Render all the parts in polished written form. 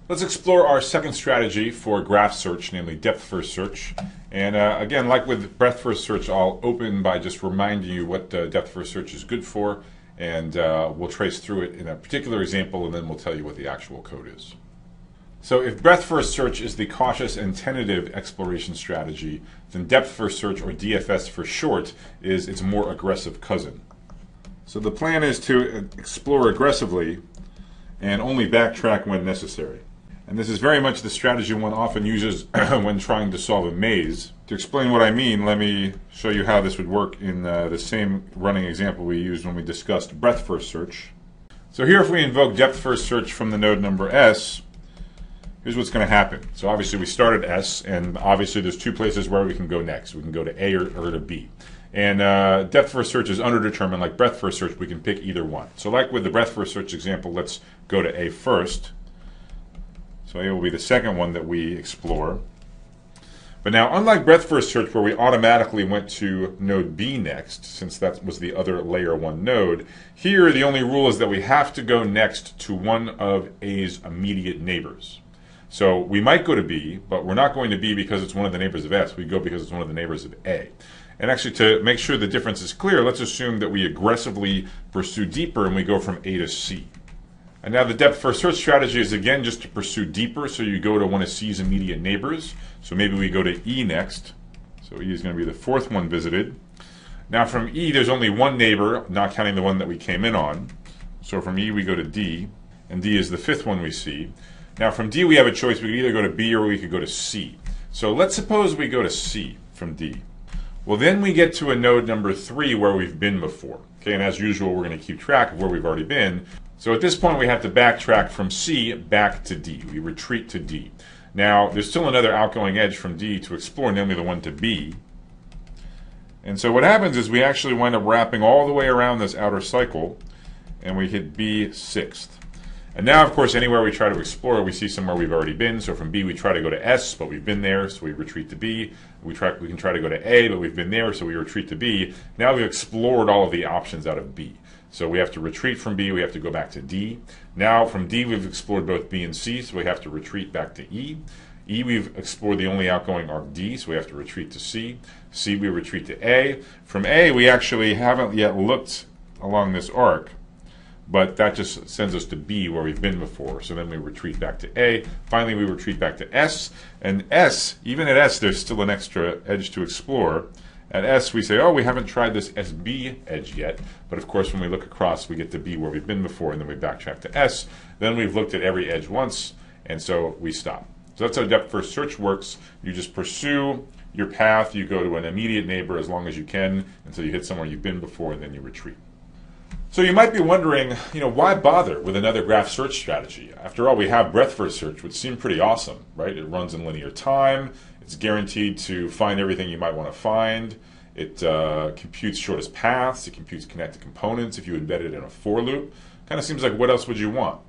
Let's explore our second strategy for graph search, namely depth-first search. And again, like with breadth-first search, I'll open by just reminding you what depth-first search is good for, and we'll trace through it in a particular example, and then we'll tell you what the actual code is. So if breadth-first search is the cautious and tentative exploration strategy, then depth-first search, or DFS for short, is its more aggressive cousin. So the plan is to explore aggressively and only backtrack when necessary. And this is very much the strategy one often uses when trying to solve a maze. To explain what I mean, let me show you how this would work in the same running example we used when we discussed breadth-first search. So here, if we invoke depth-first search from the node number S, here's what's going to happen. So obviously we start at S, and obviously there's two places where we can go next. We can go to A or to B. And depth-first search is underdetermined. Like breadth-first search, we can pick either one. So like with the breadth-first search example, let's go to A first. So A will be the second one that we explore. But now, unlike breadth-first search, where we automatically went to node B next, since that was the other layer 1 node, here the only rule is that we have to go next to one of A's immediate neighbors. So we might go to B, but we're not going to B because it's one of the neighbors of S. We go because it's one of the neighbors of A. And actually, to make sure the difference is clear, let's assume that we aggressively pursue deeper and we go from A to C. And now the depth-first search strategy is again just to pursue deeper, so you go to one of C's immediate neighbors. So maybe we go to E next. So E is going to be the fourth one visited. Now from E, there's only one neighbor, not counting the one that we came in on. So from E, we go to D, and D is the fifth one we see. Now from D, we have a choice. We could either go to B or we could go to C. So let's suppose we go to C from D. Well, then we get to a node number 3 where we've been before. Okay, and as usual, we're going to keep track of where we've already been. So at this point, we have to backtrack from C back to D. We retreat to D. Now, there's still another outgoing edge from D to explore, namely the one to B. And so what happens is we actually wind up wrapping all the way around this outer cycle, and we hit B sixth. And now, of course, anywhere we try to explore, we see somewhere we've already been. So from B, we try to go to S, but we've been there, so we retreat to B. We can try to go to A, but we've been there, so we retreat to B. Now we've explored all of the options out of B. So we have to retreat from B, we have to go back to D. Now from D, we've explored both B and C, so we have to retreat back to E. E, we've explored the only outgoing arc D, so we have to retreat to C. C, we retreat to A. From A, we actually haven't yet looked along this arc, but that just sends us to B where we've been before. So then we retreat back to A. Finally, we retreat back to S. And S, even at S, there's still an extra edge to explore. At S, we say, oh, we haven't tried this SB edge yet. But of course, when we look across, we get to B where we've been before, and then we backtrack to S. Then we've looked at every edge once, and so we stop. So that's how depth-first search works. You just pursue your path. You go to an immediate neighbor as long as you can until you hit somewhere you've been before, and then you retreat. So you might be wondering, why bother with another graph search strategy? After all, we have breadth-first search, which seems pretty awesome, right? It runs in linear time. It's guaranteed to find everything you might want to find. It computes shortest paths. It computes connected components if you embed it in a for loop. Kind of seems like, what else would you want?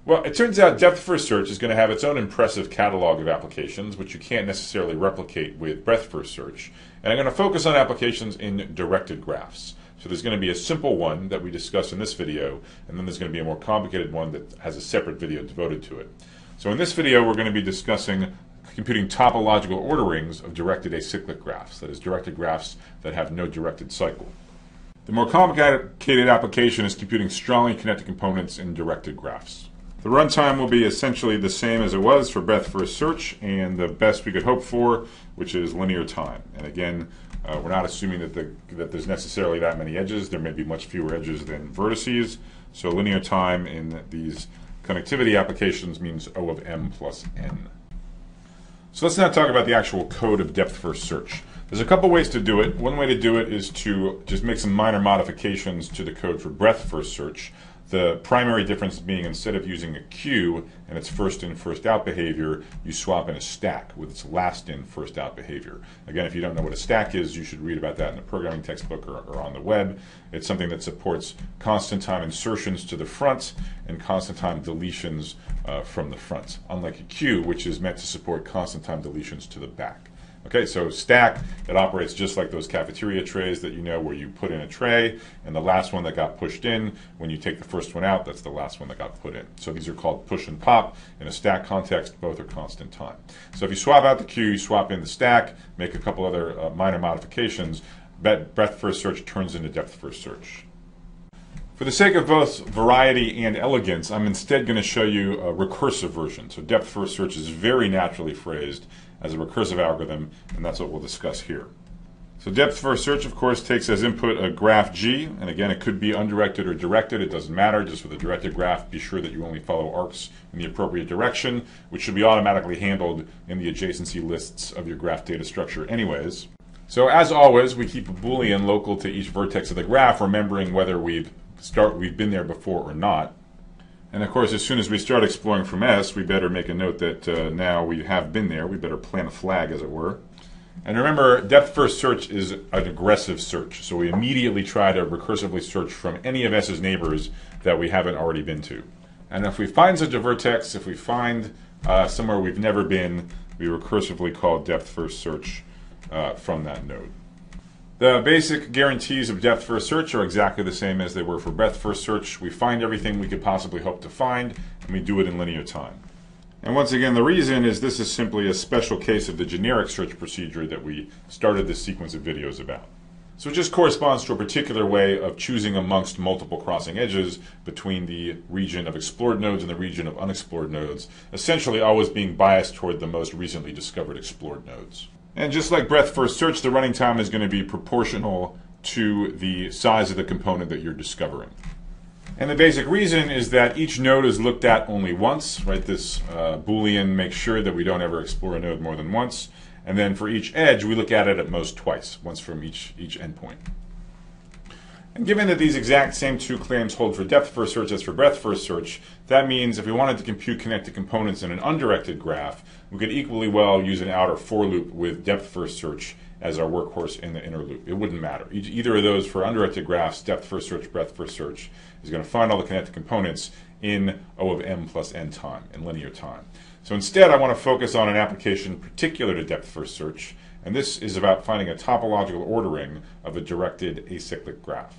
Well, it turns out depth-first search is going to have its own impressive catalog of applications, which you can't necessarily replicate with breadth-first search. And I'm going to focus on applications in directed graphs. So there's going to be a simple one that we discuss in this video, and then there's going to be a more complicated one that has a separate video devoted to it. So in this video, we're going to be discussing computing topological orderings of directed acyclic graphs, that is, directed graphs that have no directed cycle. The more complicated application is computing strongly connected components in directed graphs. The runtime will be essentially the same as it was for breadth-first search, and the best we could hope for, which is linear time. And again, we're not assuming that there's necessarily that many edges. There may be much fewer edges than vertices. So linear time in these connectivity applications means O of m plus n. So let's now talk about the actual code of depth-first search. There's a couple ways to do it. One way to do it is to just make some minor modifications to the code for breadth-first search. The primary difference being, instead of using a queue and its first in, first out behavior, you swap in a stack with its last in, first out behavior. Again, if you don't know what a stack is, you should read about that in a programming textbook or on the web. It's something that supports constant time insertions to the front and constant time deletions from the front, unlike a queue, which is meant to support constant time deletions to the back. Okay, so stack, it operates just like those cafeteria trays that you know, where you put in a tray, and the last one that got pushed in, when you take the first one out, that's the last one that got put in. So these are called push and pop. In a stack context, both are constant time. So if you swap out the queue, you swap in the stack, make a couple other minor modifications, breadth first search turns into depth first search. For the sake of both variety and elegance, I'm instead going to show you a recursive version. So depth first search is very naturally phrased as a recursive algorithm, and that's what we'll discuss here. So depth first search, of course, takes as input a graph G, and again, it could be undirected or directed. It doesn't matter. Just with a directed graph, be sure that you only follow arcs in the appropriate direction, which should be automatically handled in the adjacency lists of your graph data structure anyways. So as always, we keep a Boolean local to each vertex of the graph, remembering whether we've been there before or not. And of course, as soon as we start exploring from S, we better make a note that now we have been there. We better plant a flag, as it were. And remember, depth first search is an aggressive search. So we immediately try to recursively search from any of S's neighbors that we haven't already been to. And if we find such a vertex, if we find somewhere we've never been, we recursively call depth first search from that node. The basic guarantees of depth first search are exactly the same as they were for breadth first search. We find everything we could possibly hope to find, and we do it in linear time. And once again, the reason is this is simply a special case of the generic search procedure that we started this sequence of videos about. So it just corresponds to a particular way of choosing amongst multiple crossing edges between the region of explored nodes and the region of unexplored nodes, essentially always being biased toward the most recently discovered explored nodes. And just like breadth first search, the running time is going to be proportional to the size of the component that you're discovering. And the basic reason is that each node is looked at only once, right? This Boolean makes sure that we don't ever explore a node more than once. And then for each edge, we look at it at most twice, once from each endpoint. And given that these exact same two claims hold for depth first search as for breadth first search, that means if we wanted to compute connected components in an undirected graph, we could equally well use an outer for loop with depth first search as our workhorse in the inner loop. It wouldn't matter. Either of those for undirected graphs, depth first search, breadth first search, is going to find all the connected components in O of m plus n time, in linear time. So instead, I want to focus on an application particular to depth first search, and this is about finding a topological ordering of a directed acyclic graph.